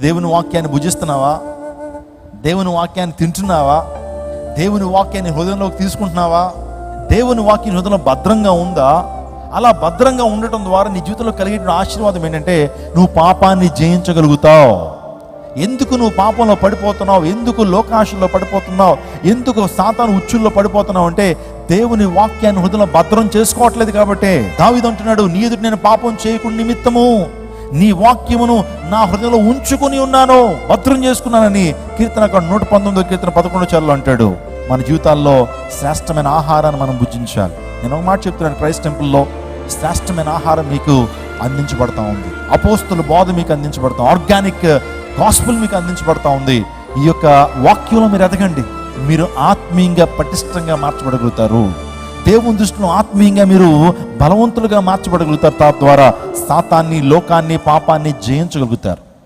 దేవుని వాక్యాన్ని భుజిస్తున్నావా? దేవుని వాక్యాన్ని తింటున్నావా? దేవుని వాక్యాన్ని హృదయంలోకి తీసుకుంటున్నావా? దేవుని వాక్యం హృదయంలో భద్రంగా ఉందా? అలా భద్రంగా ఉండటం ద్వారా నీ జీవితంలో కలిగే ఆశీర్వాదం ఏంటంటే నువ్వు పాపాన్ని జయించగలుగుతావు. ఎందుకు నువ్వు పాపంలో పడిపోతున్నావు? ఎందుకు లోకాశల్లో పడిపోతున్నావు? ఎందుకు సాతాను ఉచ్చుల్లో పడిపోతున్నావు అంటే దేవుని వాక్యాన్ని హృదయంలో భద్రం చేసుకోవట్లేదు కాబట్టి. దావీదు అంటున్నాడు, నీ ఎదుట నేను పాపం చేయకుండా నిమిత్తము నీ వాక్యమును నా హృదయంలో ఉంచుకొని ఉన్నాను, భద్రం చేసుకున్నానని కీర్తనకారుడు 119 కీర్తన 11 అంటాడు. మన జీవితాల్లో శ్రేష్టమైన ఆహారాన్ని మనం భుజించాలి. నేను ఒక మాట చెప్తున్నాను, క్రైస్ట్ టెంపుల్లో శ్రేష్టమైన ఆహారం మీకు అందించబడతా ఉంది. అపోస్తుల బోధ మీకు అందించబడతా, ఆర్గానిక్ గాస్పుల్ మీకు అందించబడతా ఉంది. ఈ యొక్క వాక్యంలో మీరు ఎదగండి, మీరు ఆత్మీయంగా పటిష్టంగా మార్చబడగలుగుతారు. దేవుని దృష్టిలో ఆత్మీయంగా మీరు బలవంతులుగా మార్చబడగలుగుతారు. తద్వారా సాతాన్ని, లోకాన్ని, పాపాన్ని జయించగలుగుతారు.